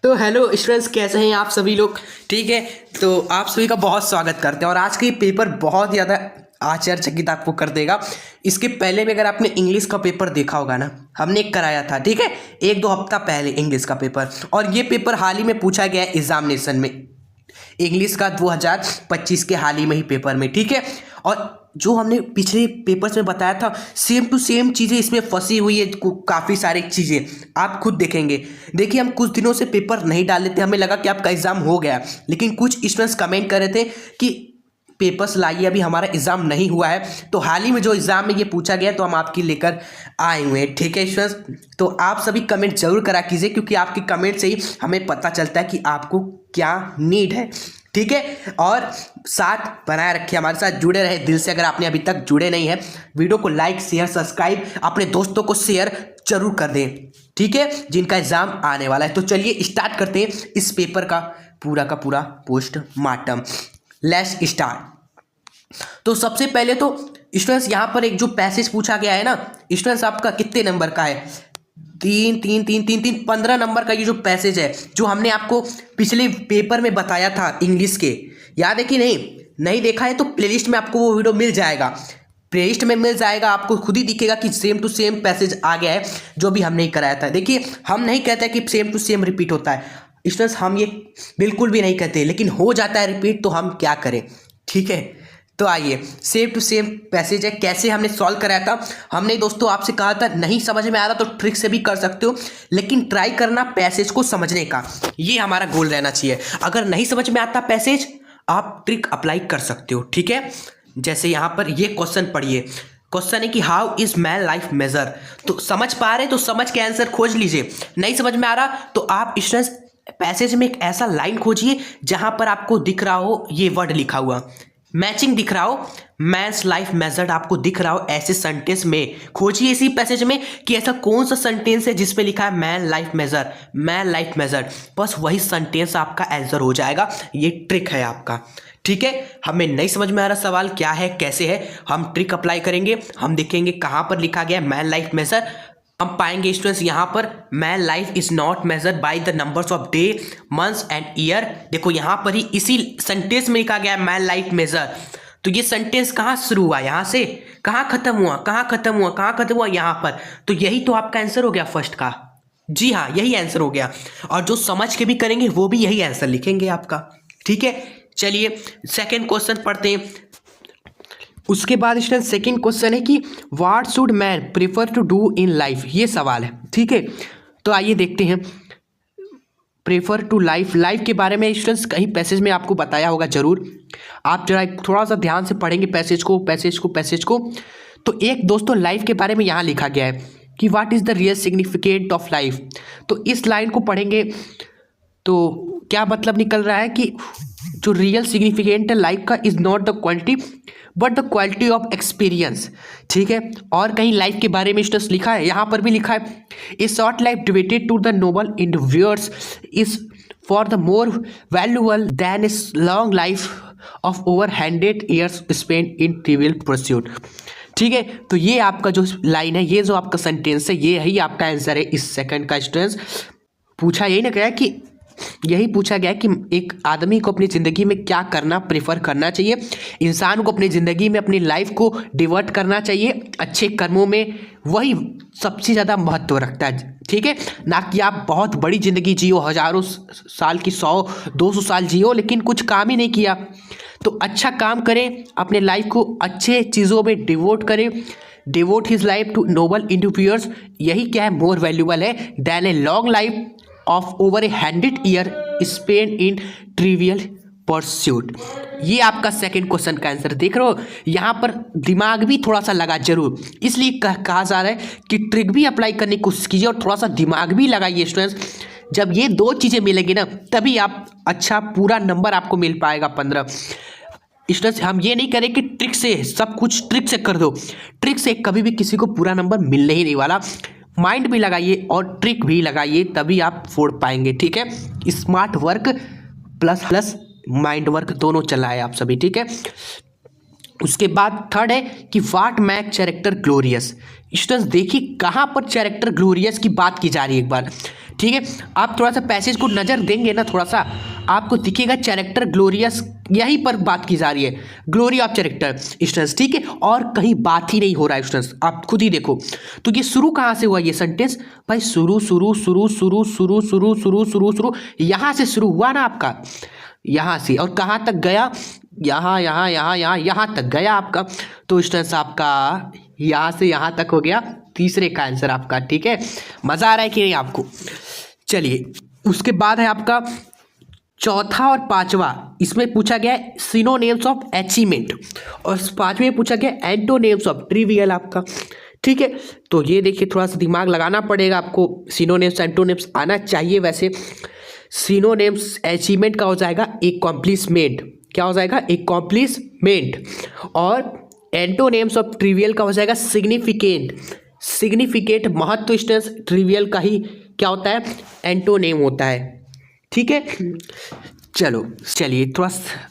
तो hello students, कैसे हैं आप सभी लोग। ठीक है, तो आप सभी का बहुत स्वागत करते हैं। और आज का ये पेपर बहुत ज़्यादा आश्चर्यचकित आपको कर देगा। इसके पहले भी अगर आपने इंग्लिश का पेपर देखा होगा ना, हमने एक कराया था, ठीक है, 1-2 हफ्ता पहले इंग्लिश का पेपर। और ये पेपर हाल ही में पूछा गया है एग्जामिनेशन में, इंग्लिश का 2025 के हाल ही में ही पेपर में, ठीक है। और जो हमने पिछले पेपर्स में बताया था, सेम टू सेम चीज़ें इसमें फंसी हुई है। काफ़ी सारी चीज़ें आप खुद देखेंगे। देखिए, हम कुछ दिनों से पेपर नहीं डाल लेते, हमें लगा कि आपका एग्ज़ाम हो गया, लेकिन कुछ स्टूडेंट्स कमेंट कर रहे थे कि पेपर्स लाइए, अभी हमारा एग्ज़ाम नहीं हुआ है। तो हाल ही में जो एग्ज़ाम में ये पूछा गया, तो हम आपके लेकर आए हुए हैं, ठीक है स्टूडेंट्स। तो आप सभी कमेंट जरूर करा कीजिए, क्योंकि आपके कमेंट से ही हमें पता चलता है कि आपको क्या नीड है, ठीक है। और साथ बनाए रखिए, हमारे साथ जुड़े रहे दिल से। अगर आपने अभी तक जुड़े नहीं है, वीडियो को लाइक शेयर सब्सक्राइब अपने दोस्तों को शेयर जरूर कर दें, ठीक है, जिनका एग्जाम आने वाला है। तो चलिए स्टार्ट करते हैं इस पेपर का पूरा पोस्टमार्टम। Let's start. तो सबसे पहले तो स्टूडेंट्स, यहाँ पर एक जो पैसेज पूछा गया है ना स्टूडेंट्स, आपका कितने नंबर का है? 15 नंबर का ये जो पैसेज है, जो हमने आपको पिछले पेपर में बताया था इंग्लिश के, याद है कि नहीं देखा है तो प्लेलिस्ट में आपको वो वीडियो मिल जाएगा। प्लेलिस्ट में मिल जाएगा, आपको खुद ही दिखेगा कि सेम टू सेम पैसेज आ गया है जो भी हमने कराया था। देखिए, हम नहीं कहते कि सेम टू सेम रिपीट होता है स्टूडेंट्स, हम ये बिल्कुल भी नहीं कहते, लेकिन हो जाता है रिपीट, तो हम क्या करें, ठीक है। तो आइए, सेम टू सेम पैसेज है। कैसे हमने सॉल्व कराया था, हमने दोस्तों आपसे कहा था नहीं समझ में आ रहा तो ट्रिक से भी कर सकते हो, लेकिन ट्राई करना पैसेज को समझने का, ये हमारा गोल रहना चाहिए। अगर नहीं समझ में आता पैसेज, आप ट्रिक अप्लाई कर सकते हो, ठीक है। जैसे यहाँ पर ये क्वेश्चन पढ़िए। क्वेश्चन है कि how is man life measure. तो समझ पा रहे तो समझ के आंसर खोज लीजिए, नहीं समझ में आ रहा तो आप स्टूडेंट्स पैसेज में एक ऐसा लाइन खोजिए जहां पर आपको दिख रहा हो ये वर्ड लिखा हुआ, मैचिंग दिख रहा हो, मैंस लाइफ मेजर्ड आपको दिख रहा हो, ऐसे सेंटेंस में खोजिए इसी पैसेज में कि ऐसा कौन सा सेंटेंस है जिसपे लिखा है man life measure, man life measured. बस वही सेंटेंस आपका आंसर हो जाएगा। ये ट्रिक है आपका, ठीक है। हमें नहीं समझ में आ रहा सवाल क्या है कैसे है, हम ट्रिक अप्लाई करेंगे, हम देखेंगे कहाँ पर लिखा गया मैन लाइफ मेजर। हम पाएंगे स्टूडेंट्स यहाँ पर man life is not measured by the numbers of day months and year. देखो यहाँ पर ही इसी सेंटेंस में लिखा गया मैन लाइफ मेजर। तो ये सेंटेंस कहाँ शुरू हुआ, यहाँ से कहाँ खत्म हुआ, कहाँ खत्म हुआ, कहाँ खत्म हुआ, यहाँ पर। तो यही तो आपका आंसर हो गया फर्स्ट का। जी हाँ, यही आंसर हो गया। और जो समझ के भी करेंगे वो भी यही आंसर लिखेंगे आपका, ठीक है। चलिए सेकेंड क्वेश्चन पढ़ते हैं। उसके बाद स्टूडेंट सेकंड क्वेश्चन है कि what should man prefer to do in life, ये सवाल है, ठीक है। तो आइए देखते हैं। प्रेफर टू लाइफ के बारे में स्टूडेंट्स कहीं पैसेज में आपको बताया होगा जरूर। आप जरा थोड़ा सा ध्यान से पढ़ेंगे पैसेज को। तो एक दोस्तों लाइफ के बारे में यहाँ लिखा गया है कि what is the real significant of life. तो इस लाइन को पढ़ेंगे तो क्या मतलब निकल रहा है कि जो रियल सिग्निफिकेंट है लाइफ का is not the quantity but the quality of experience, ठीक है। और कहीं लाइफ के बारे में स्टूडेंट्स लिखा है, यहाँ पर भी लिखा है a short life devoted to the noble individuals is for the more valuable than a long life of over 100 years spend in trivial pursuit, ठीक है। तो ये आपका जो लाइन है, ये जो आपका सेंटेंस है, ये ही आपका आंसर है इस सेकंड का स्टूडेंट्स। पूछा यही ना गया कि यही पूछा गया कि एक आदमी को अपनी ज़िंदगी में क्या करना प्रेफर करना चाहिए। इंसान को अपनी ज़िंदगी में अपनी लाइफ को डिवर्ट करना चाहिए अच्छे कर्मों में, वही सबसे ज़्यादा महत्व रखता है, ठीक है। ना कि आप बहुत बड़ी ज़िंदगी जियो, हज़ारों साल की 100-200 साल जियो, लेकिन कुछ काम ही नहीं किया। तो अच्छा काम करें, अपने लाइफ को अच्छे चीज़ों में डिवोट करें, devote his life to noble individuals. यही क्या है, मोर वैल्यूबल है than a long life of over 100 year spend in trivial pursuit. ये आपका सेकंड क्वेश्चन का आंसर देख रहे हो। यहाँ पर दिमाग भी थोड़ा सा लगा जरूर, इसलिए कहा जा रहा है कि ट्रिक भी अप्लाई करने की कोशिश कीजिए और थोड़ा सा दिमाग भी लगाइए स्टूडेंट्स। जब ये दो चीज़ें मिलेंगी ना, तभी आप अच्छा पूरा नंबर आपको मिल पाएगा 15। स्टूडेंट्स, हम ये नहीं करें कि ट्रिक से सब कुछ ट्रिक से कर दो, ट्रिक से कभी भी किसी को पूरा नंबर मिलने ही नहीं वाला। माइंड भी लगाइए और ट्रिक भी लगाइए, तभी आप फोड़ पाएंगे, ठीक है। Smart work plus mind work दोनों चलाए आप सभी, ठीक है। उसके बाद थर्ड है कि what make character glorious. Students देखिए कहाँ पर कैरेक्टर ग्लोरियस की बात की जा रही है एक बार, ठीक है। आप थोड़ा सा पैसेज को नज़र देंगे ना, थोड़ा सा आपको दिखेगा कैरेक्टर ग्लोरियस, यहीं पर बात की जा रही है, ग्लोरी ऑफ कैरेक्टर स्टूडेंट्स, ठीक है। और कहीं बात ही नहीं हो रहा है स्टूडेंट्स, आप खुद ही देखो। तो ये शुरू कहाँ से हुआ ये सेंटेंस भाई? शुरू शुरू शुरू शुरू शुरू शुरू शुरू शुरू शुरू यहाँ से शुरू हुआ ना आपका, यहाँ से, और कहाँ तक गया? यहाँ यहाँ यहाँ यहाँ यहाँ तक गया आपका। तो स्टूडेंट्स आपका यहाँ से यहाँ तक हो गया तीसरे का आंसर आपका, ठीक है। मज़ा आ रहा है कि नहीं आपको? चलिए उसके बाद है आपका चौथा और पांचवा, इसमें पूछा गया है सिनोनिम्स ऑफ अचीवमेंट, और पांचवें में पूछा गया एंटोनिम्स ऑफ ट्रिवियल आपका, ठीक है। तो ये देखिए थोड़ा सा दिमाग लगाना पड़ेगा आपको, सिनोनिम्स एंटोनिम्स आना चाहिए वैसे। सिनोनिम्स अचीवमेंट का हो जाएगा एकम्प्लिशमेंट, क्या हो जाएगा? एकम्प्लिशमेंट। और एंटोनिम्स ऑफ ट्रिवियल का हो जाएगा सिग्निफिकेंट, सिग्निफिकेंट महत्व स्टेंस, ट्रिवियल का ही क्या होता है? एंटोनेम होता है, ठीक है। चलो चलिए थोड़ा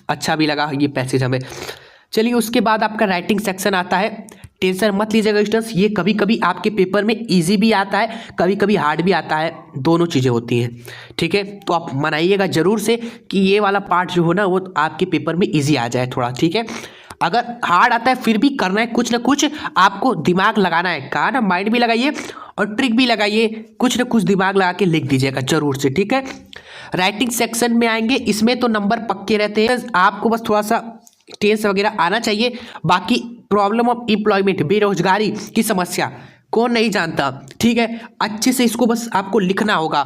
अच्छा भी लगा ये पैसेज हमें। चलिए उसके बाद आपका राइटिंग सेक्शन आता है। टेंशन मत लीजिएगा स्टूडेंट्स, ये कभी कभी आपके पेपर में इजी भी आता है, कभी कभी हार्ड भी आता है, दोनों चीज़ें होती हैं, ठीक है। तो आप मनाइएगा ज़रूर से कि ये वाला पार्ट जो हो ना वो आपके पेपर में इजी आ जाए थोड़ा, ठीक है। अगर हार्ड आता है फिर भी करना है, कुछ ना कुछ आपको दिमाग लगाना है, कहा ना, माइंड भी लगाइए और ट्रिक भी लगाइए, कुछ ना कुछ दिमाग लगा के लिख दीजिएगा जरूर से, ठीक है। राइटिंग सेक्शन में आएंगे, इसमें तो नंबर पक्के रहते हैं, आपको बस थोड़ा सा टेंस वगैरह आना चाहिए। बाकी प्रॉब्लम ऑफ एम्प्लॉयमेंट, बेरोजगारी की समस्या कौन नहीं जानता, ठीक है। अच्छे से इसको बस आपको लिखना होगा।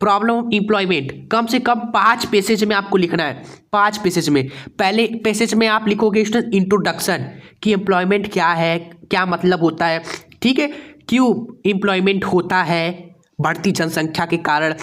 प्रॉब्लम ऑफ एम्प्लॉयमेंट कम से कम 5 पेसेज में आपको लिखना है, 5 पेसेज में। पहले पेसेज में आप लिखोगे स्टूडेंट इंट्रोडक्शन कि एम्प्लॉयमेंट क्या है, क्या मतलब होता है, ठीक है, क्यों एम्प्लॉयमेंट होता है, बढ़ती जनसंख्या के कारण,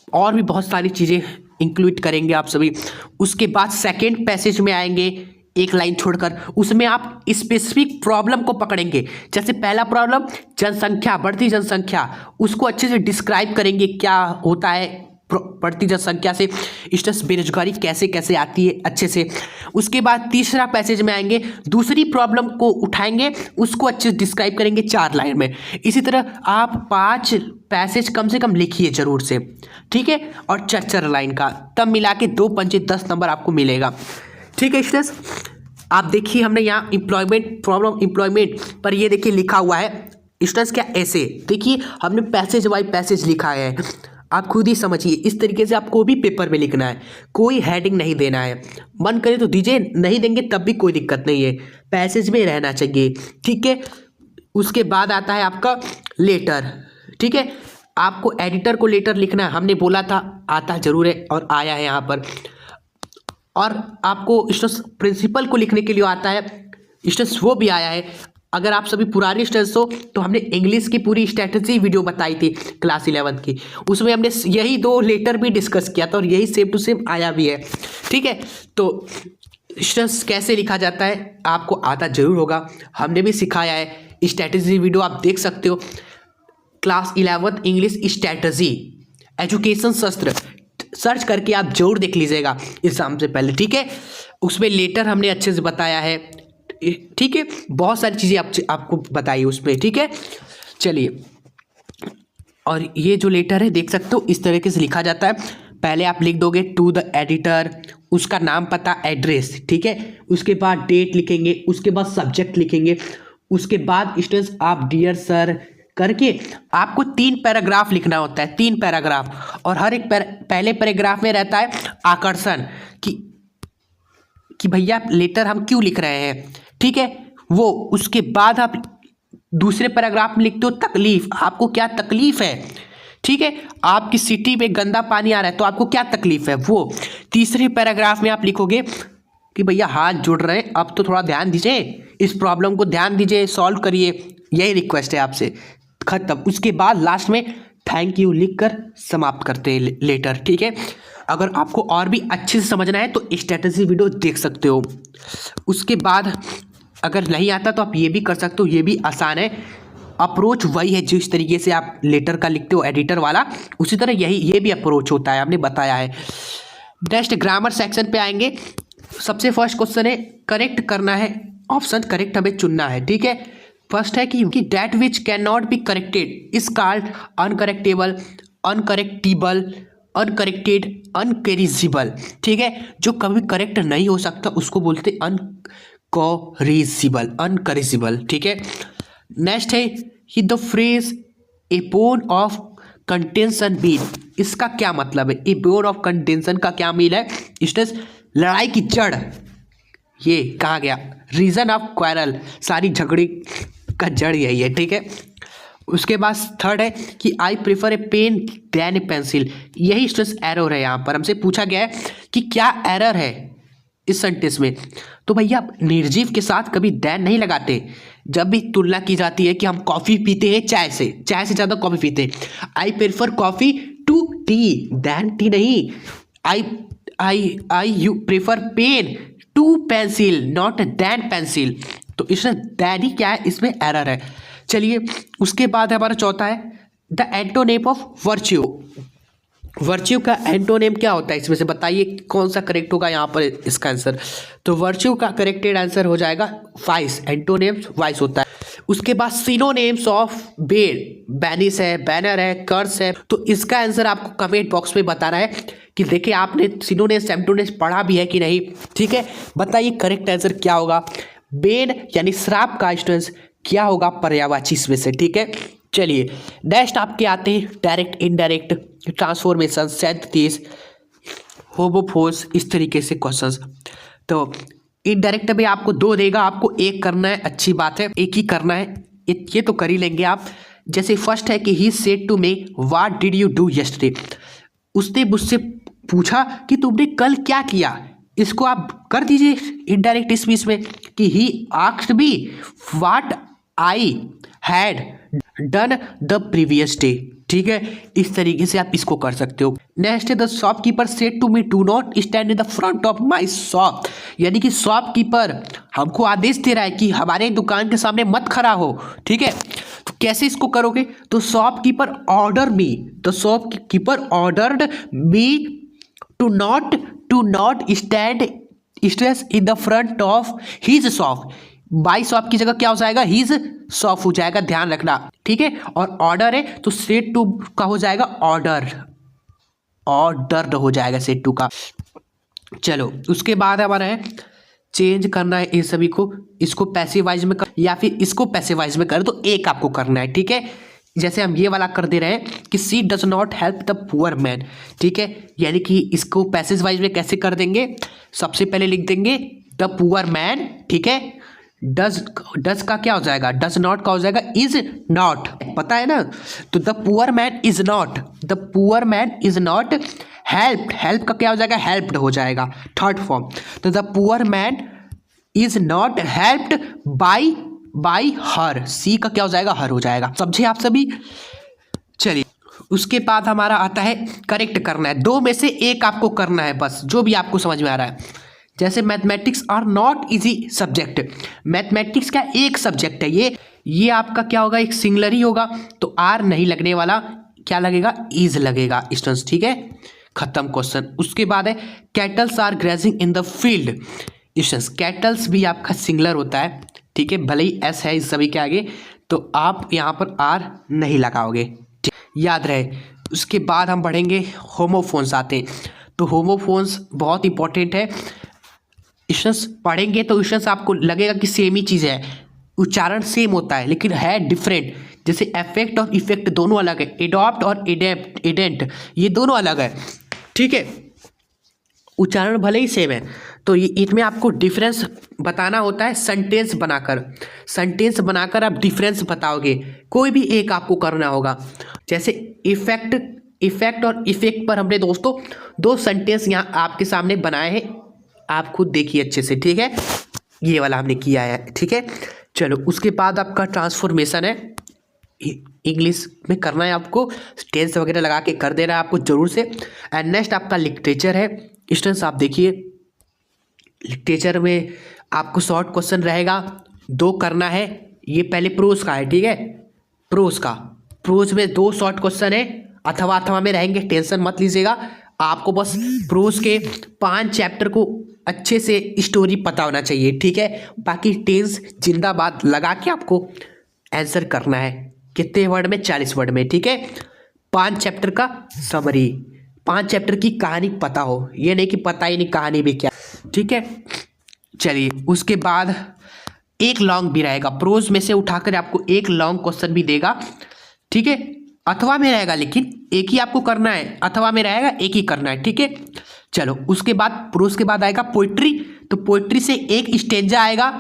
और भी बहुत सारी चीज़ें इंक्लूड करेंगे आप सभी। उसके बाद सेकेंड पैसेज में आएंगे, एक लाइन छोड़कर, उसमें आप स्पेसिफिक प्रॉब्लम को पकड़ेंगे। जैसे पहला प्रॉब्लम जनसंख्या, बढ़ती जनसंख्या, उसको अच्छे से डिस्क्राइब करेंगे, क्या होता है बढ़ती जनसंख्या से स्ट्रेस, बेरोजगारी कैसे कैसे आती है अच्छे से। उसके बाद तीसरा पैसेज में आएंगे, दूसरी प्रॉब्लम को उठाएंगे, उसको अच्छे से डिस्क्राइब करेंगे 4 लाइन में। इसी तरह आप 5 पैसेज कम से कम लिखिए जरूर से, ठीक है, और 4 लाइन का, तब मिला के 2 पंचे 10 नंबर आपको मिलेगा, ठीक है स्टूडेंट्स। आप देखिए हमने यहाँ एम्प्लॉयमेंट, प्रॉब्लम एम्प्लॉयमेंट पर ये देखिए लिखा हुआ है स्टूडेंट्स क्या, ऐसे देखिए हमने पैसेज बाय पैसेज लिखा है, आप खुद ही समझिए। इस तरीके से आपको भी पेपर में लिखना है, कोई हेडिंग नहीं देना है, मन करे तो दीजिए, नहीं देंगे तब भी कोई दिक्कत नहीं है, पैसेज में रहना चाहिए, ठीक है। उसके बाद आता है आपका लेटर, ठीक है, आपको एडिटर को लेटर लिखना है, हमने बोला था आता जरूर है और आया है यहाँ पर। और आपको स्टूडेंट्स प्रिंसिपल को लिखने के लिए आता है स्टूडेंट्स, वो भी आया है। अगर आप सभी पुराने स्टूडेंट्स हो तो हमने इंग्लिश की पूरी स्ट्रैटेजी वीडियो बताई थी क्लास 11 की, उसमें हमने यही 2 लेटर भी डिस्कस किया था और यही सेम टू सेम आया भी है, ठीक है। तो स्टूडेंट्स कैसे लिखा जाता है आपको आता जरूर होगा, हमने भी सिखाया है, स्ट्रैटेजी वीडियो आप देख सकते हो, क्लास 11 इंग्लिश स्ट्रैटेजी एजुकेशन शस्त्र, सर्च करके आप जरूर देख लीजिएगा एग्जाम से पहले, ठीक है। उसमें लेटर हमने अच्छे से बताया है, ठीक है, बहुत सारी चीज़ें आपको बताई उसमें, ठीक है। चलिए, और ये जो लेटर है देख सकते हो इस तरीके से लिखा जाता है। पहले आप लिख दोगे टू द एडिटर, उसका नाम, पता, एड्रेस, ठीक है। उसके बाद डेट लिखेंगे, उसके बाद सब्जेक्ट लिखेंगे, उसके बाद स्टूडेंट्स आप डियर सर करके आपको 3 पैराग्राफ लिखना होता है, 3 पैराग्राफ, और हर एक पहले पैराग्राफ में रहता है आकर्षण कि भैया लेटर हम क्यों लिख रहे हैं, ठीक है वो। उसके बाद आप दूसरे पैराग्राफ में लिखते हो तकलीफ, आपको क्या तकलीफ है, ठीक है, आपकी सिटी में गंदा पानी आ रहा है तो आपको क्या तकलीफ है वो। तीसरे पैराग्राफ में आप लिखोगे कि भैया हाथ जोड़ रहे हैं, अब तो थोड़ा ध्यान दीजिए, इस प्रॉब्लम को ध्यान दीजिए, सॉल्व करिए, यही रिक्वेस्ट है आपसे, खत्म। उसके बाद लास्ट में थैंक यू लिखकर समाप्त करते हैं लेटर, ठीक है। अगर आपको और भी अच्छे से समझना है तो स्ट्रैटेजी वीडियो देख सकते हो। उसके बाद अगर नहीं आता तो आप ये भी कर सकते हो, ये भी आसान है, अप्रोच वही है जिस तरीके से आप लेटर का लिखते हो एडिटर वाला, उसी तरह ये भी अप्रोच होता है, आपने बताया है। नेक्स्ट ग्रामर सेक्शन पे आएंगे। सबसे फर्स्ट क्वेश्चन है करेक्ट करना है, ऑप्शन करेक्ट हमें चुनना है, ठीक है। फर्स्ट है कि that which can not be corrected is called uncorrectable, uncorrectable, uncorrected, incorrigible. ठीक है, जो कभी करेक्ट नहीं हो सकता उसको बोलते अनकरेजिबल, अनकरेजिबल। ठीक है, नेक्स्ट है कि the phrase A bone of contention mean, इसका क्या मतलब है? ए बोन ऑफ कंटेंशन का क्या मीन है? स्टेस लड़ाई की जड़, ये कहा गया रीजन ऑफ क्वारल, सारी झगड़े का जड़ यही है। ठीक है, उसके बाद थर्ड है कि I prefer a pen than a pencil, यही स्ट्रेस एरर है। यहाँ पर हमसे पूछा गया है कि क्या एरर है इस सेंटेंस में। तो भैया निर्जीव के साथ कभी देन नहीं लगाते। जब भी तुलना की जाती है कि हम कॉफ़ी पीते हैं चाय से ज़्यादा कॉफ़ी पीते हैं, I prefer coffee to tea than tea नहीं। I you prefer pen to pencil not than pencil. तो इसमें देन ही क्या है, इसमें एरर है। चलिए उसके बाद हमारा चौथा है the antonym of virtue. Virtue का एंटोनेम क्या होता है, इसमें से बताइए कौन सा करेक्ट होगा यहाँ पर इसका आंसर। तो वर्च्यू का करेक्टेड आंसर हो जाएगा वाइस, एंटोनेम्स वाइस होता है। उसके बाद सिनोनेम्स ऑफ बेड, बैनिस है, बैनर है, कर्स है। तो इसका आंसर आपको कमेंट बॉक्स में बताना है कि देखिए आपने सिनोनेम्स एंटोनेम्स पढ़ा भी है कि नहीं। ठीक है, बताइए करेक्ट आंसर क्या होगा। बेन यानी श्राप का स्टूडेंट्स क्या होगा पर्यायवाची इसमें से। ठीक है, चलिए नेक्स्ट आपके आते हैं डायरेक्ट इनडायरेक्ट, ट्रांसफॉर्मेशन, सेंथेसिस, होमोफोर्स, इस तरीके से क्वेश्चंस। तो इनडायरेक्ट में आपको 2 देगा, आपको 1 करना है, अच्छी बात है, 1 ही करना है, ये तो कर ही लेंगे आप। जैसे फर्स्ट है कि he said to me what did you do yesterday, उसने मुझसे पूछा कि तुमने कल क्या किया। इसको आप कर दीजिए इनडायरेक्ट स्पीच में कि he asked me what I had done the previous day. ठीक है, इस तरीके से आप इसको कर सकते हो। नेक्स्ट है the shopkeeper said to me do not stand in the front of my shop, यानी कि शॉपकीपर हमको आदेश दे रहा है कि हमारे दुकान के सामने मत खड़ा हो। ठीक है, तो कैसे इसको करोगे? तो shopkeeper order me, the shopkeeper ordered me to not stand in the front of his shop. बाई शॉप की जगह क्या हो जाएगा, हिज शॉप हो जाएगा, ध्यान रखना। ठीक है, और ऑर्डर है तो सेड टू का हो जाएगा ऑर्डर्ड हो जाएगा सेड टू का। चलो उसके बाद हमारा है चेंज करना है इन सभी को, इसको पैसिवाइज में कर या फिर इसको पैसिवाइज में कर, तो एक आपको करना है। ठीक है, जैसे हम ये वाला कर दे रहे हैं कि she does not help the poor man. ठीक है, यानी कि इसको पैसिव वाइज में कैसे कर देंगे, सबसे पहले लिख देंगे द पुअर मैन। ठीक है, डज का क्या हो जाएगा, डज नॉट का हो जाएगा इज नॉट, पता है ना। तो the poor man is not help का क्या हो जाएगा, हेल्प्ड हो जाएगा, थर्ड फॉर्म। तो the poor man is not helped by her, she का क्या हो जाएगा, हर हो जाएगा। समझे आप सभी। चलिए उसके बाद हमारा आता है करेक्ट करना है, 2 में से 1 आपको करना है बस, जो भी आपको समझ में आ रहा है। जैसे mathematics are not easy subject, mathematics का एक सब्जेक्ट है ये आपका क्या होगा, एक सिंगुलर ही होगा, तो आर नहीं लगने वाला, क्या लगेगा, इज लगेगा स्टूडेंट्स। ठीक है, खत्म क्वेश्चन। उसके बाद है cattles are grazing in the field students, cattles भी आपका सिंगुलर होता है। ठीक है, भले ही एस है इस सभी के आगे, तो आप यहाँ पर आर नहीं लगाओगे, याद रहे। उसके बाद हम बढ़ेंगे होमोफोन्स आते हैं, तो होमोफोन्स बहुत इंपॉर्टेंट है। स्टूडेंट्स पढ़ेंगे तो स्टूडेंट्स आपको लगेगा कि सेम ही चीज़ है, उच्चारण सेम होता है लेकिन है डिफरेंट। जैसे अफेक्ट और इफेक्ट दोनों अलग है, एडॉप्ट और एडेंट ये दोनों अलग है। ठीक है, उच्चारण भले ही सेम है, तो ये इसमें आपको डिफरेंस बताना होता है सेंटेंस बनाकर आप डिफरेंस बताओगे, कोई भी एक आपको करना होगा। जैसे इफेक्ट और इफेक्ट पर हमने दोस्तों 2 सेंटेंस यहाँ आपके सामने बनाए हैं, आप खुद देखिए अच्छे से। ठीक है, ये वाला हमने किया है। ठीक है, चलो उसके बाद आपका ट्रांसफॉर्मेशन है, इंग्लिश में करना है आपको, टेंस वगैरह लगा के कर देना है आपको जरूर से। एंड नेक्स्ट आपका लिटरेचर है स्टूडेंट्स, आप देखिए लिटरेचर में आपको शॉर्ट क्वेश्चन रहेगा, 2 करना है। ये पहले प्रोज का है। ठीक है, प्रोज में 2 शॉर्ट क्वेश्चन है, अथवा में रहेंगे, टेंशन मत लीजिएगा। आपको बस प्रोज के 5 चैप्टर को अच्छे से स्टोरी पता होना चाहिए। ठीक है, बाकी टेंस जिंदाबाद लगा के आपको आंसर करना है। कितने वर्ड में? 40 वर्ड में, ठीक है। 5 चैप्टर का समरी, 5 चैप्टर की कहानी पता हो, ये नहीं कि पता ही नहीं कहानी भी क्या, ठीक है। चलिए उसके बाद एक लॉन्ग भी रहेगा, प्रोज में से उठाकर आपको एक लॉन्ग क्वेश्चन भी देगा, ठीक है। अथवा में रहेगा, लेकिन एक ही आपको करना है, अथवा में रहेगा एक ही करना है, ठीक है। चलो उसके बाद प्रोज के बाद आएगा पोइट्री, तो पोइट्री से एक स्टेंजा आएगा,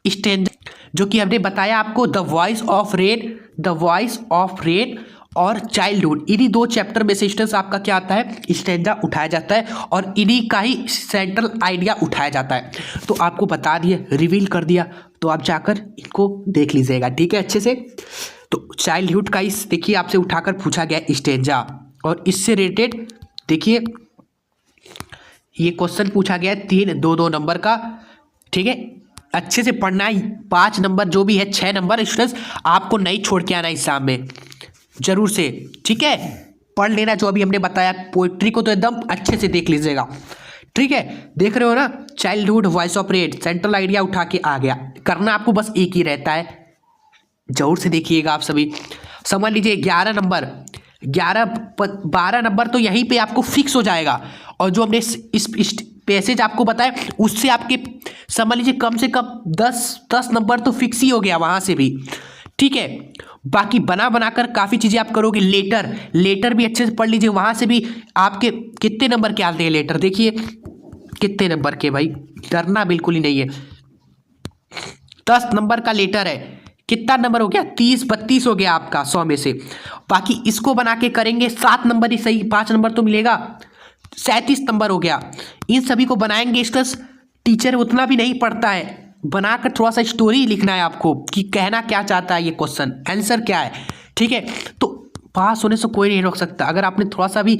स्टेंजा जो कि हमने बताया आपको, the voice of rain, the voice of rain और चाइल्डहुड, इन्हीं 2 चैप्टर में से स्टूडेंट्स आपका क्या आता है, स्टेंजा उठाया जाता है और इन्हीं का ही सेंट्रल आइडिया उठाया जाता है। तो आपको बता दिया, रिवील कर दिया, तो आप जाकर इनको देख लीजिएगा, ठीक है, अच्छे से। तो चाइल्डहुड का इस देखिए आपसे उठाकर पूछा गया स्टेंजा, और इससे रिलेटेड देखिए ये क्वेश्चन पूछा गया है 3 2 नंबर का, ठीक है। अच्छे से पढ़ना है, 5 नंबर जो भी है, 6 नंबर स्टूडेंट्स आपको नहीं छोड़ के आना एग्जाम में, जरूर से, ठीक है। पढ़ लेना जो अभी हमने बताया, पोइट्री को तो एकदम अच्छे से देख लीजिएगा, ठीक है। देख रहे हो ना, childhood, voice of rain, central idea उठा के आ गया, करना आपको बस एक ही रहता है, जरूर से देखिएगा आप सभी। समझ लीजिए 11 नंबर, 12 नंबर तो यहीं पे आपको फिक्स हो जाएगा, और जो हमने इस पैसेज आपको बताया उससे आपके समझ लीजिए कम से कम 10 नंबर तो फिक्स ही हो गया वहाँ से भी, ठीक है। बाकी बना बनाकर काफ़ी चीज़ें आप करोगे, लेटर भी अच्छे से पढ़ लीजिए, वहाँ से भी आपके कितने नंबर के आते हैं लेटर, देखिए कितने नंबर के, भाई डरना बिल्कुल ही नहीं है। 10 नंबर का लेटर है, कितना नंबर हो गया, 30-32 हो गया आपका 100 में से। बाकी इसको बना के करेंगे 7 नंबर ही सही, 5 नंबर तो मिलेगा, 37 नंबर हो गया। इन सभी को बनाएंगे स्टूडेंट्स, टीचर उतना भी नहीं पढ़ता है, बनाकर थोड़ा सा स्टोरी लिखना है आपको कि कहना क्या चाहता है ये क्वेश्चन, आंसर क्या है, ठीक है। तो पास होने से कोई नहीं रोक सकता, अगर आपने थोड़ा सा भी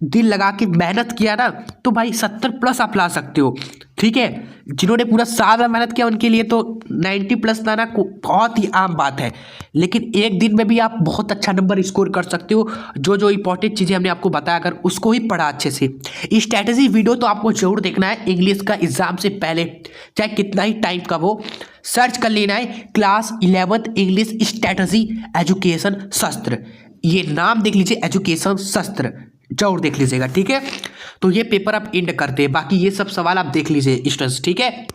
दिल लगा के मेहनत किया ना, तो भाई 70+ आप ला सकते हो, ठीक है। जिन्होंने पूरा साल में मेहनत किया उनके लिए तो 90+ लाना बहुत ही आम बात है, लेकिन एक दिन में भी आप बहुत अच्छा नंबर स्कोर कर सकते हो, जो इंपॉर्टेंट चीज़ें हमने आपको बताया, अगर उसको ही पढ़ा अच्छे से। स्ट्रैटेजी वीडियो तो आपको जरूर देखना है, इंग्लिश का एग्जाम से पहले, चाहे कितना ही टाइम का हो, सर्च कर लेना है class 11th English strategy education शस्त्र, ये नाम देख लीजिए, एजुकेशन शस्त्र जरूर देख लीजिएगा, ठीक है। तो ये पेपर आप एंड करते हैं, बाकी ये सब सवाल आप देख लीजिए स्टूडेंट्स, ठीक है।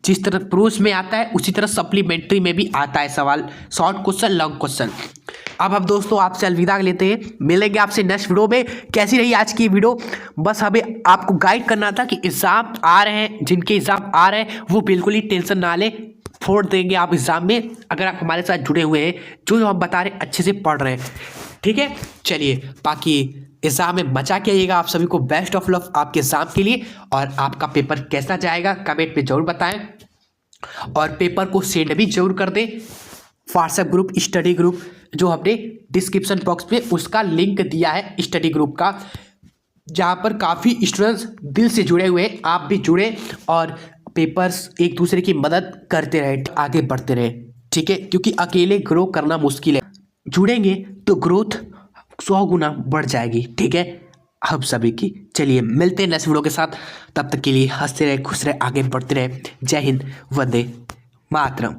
जिस तरह प्रोज में आता है उसी तरह सप्लीमेंट्री में भी आता है सवाल, शॉर्ट क्वेश्चन, लॉन्ग क्वेश्चन। अब दोस्तों आपसे अलविदा लेते हैं, मिलेंगे आपसे नेक्स्ट वीडियो में। कैसी रही आज की वीडियो, बस हमें आपको गाइड करना था कि एग्जाम आ रहे हैं, जिनके एग्जाम आ रहे हैं वो बिल्कुल ही टेंशन ना ले, फोड़ देंगे आप एग्जाम में, अगर आप हमारे साथ जुड़े हुए हैं, जो हम बता रहे हैं अच्छे से पढ़ रहे हैं, ठीक है। चलिए बाकी एग्जाम में मजा के आइएगा, आप सभी को बेस्ट ऑफ लक आपके एग्जाम के लिए, और आपका पेपर कैसा जाएगा कमेंट में जरूर बताएं, और पेपर को सेंड भी जरूर कर दें। व्हाट्सएप ग्रुप, स्टडी ग्रुप जो हमने डिस्क्रिप्शन बॉक्स में उसका लिंक दिया है स्टडी ग्रुप का, जहाँ पर काफ़ी स्टूडेंट्स दिल से जुड़े हुए हैं, आप भी जुड़े और पेपर्स एक दूसरे की मदद करते रहे, आगे बढ़ते रहे, ठीक है। क्योंकि अकेले ग्रो करना मुश्किल है, जुड़ेंगे तो ग्रोथ 100 गुना बढ़ जाएगी, ठीक है हम सभी की। चलिए मिलते हैं नेक्स्ट वीडियो के साथ, तब तक के लिए हंसते रहे, खुश रहे, आगे बढ़ते रहे। जय हिंद, वंदे मातरम।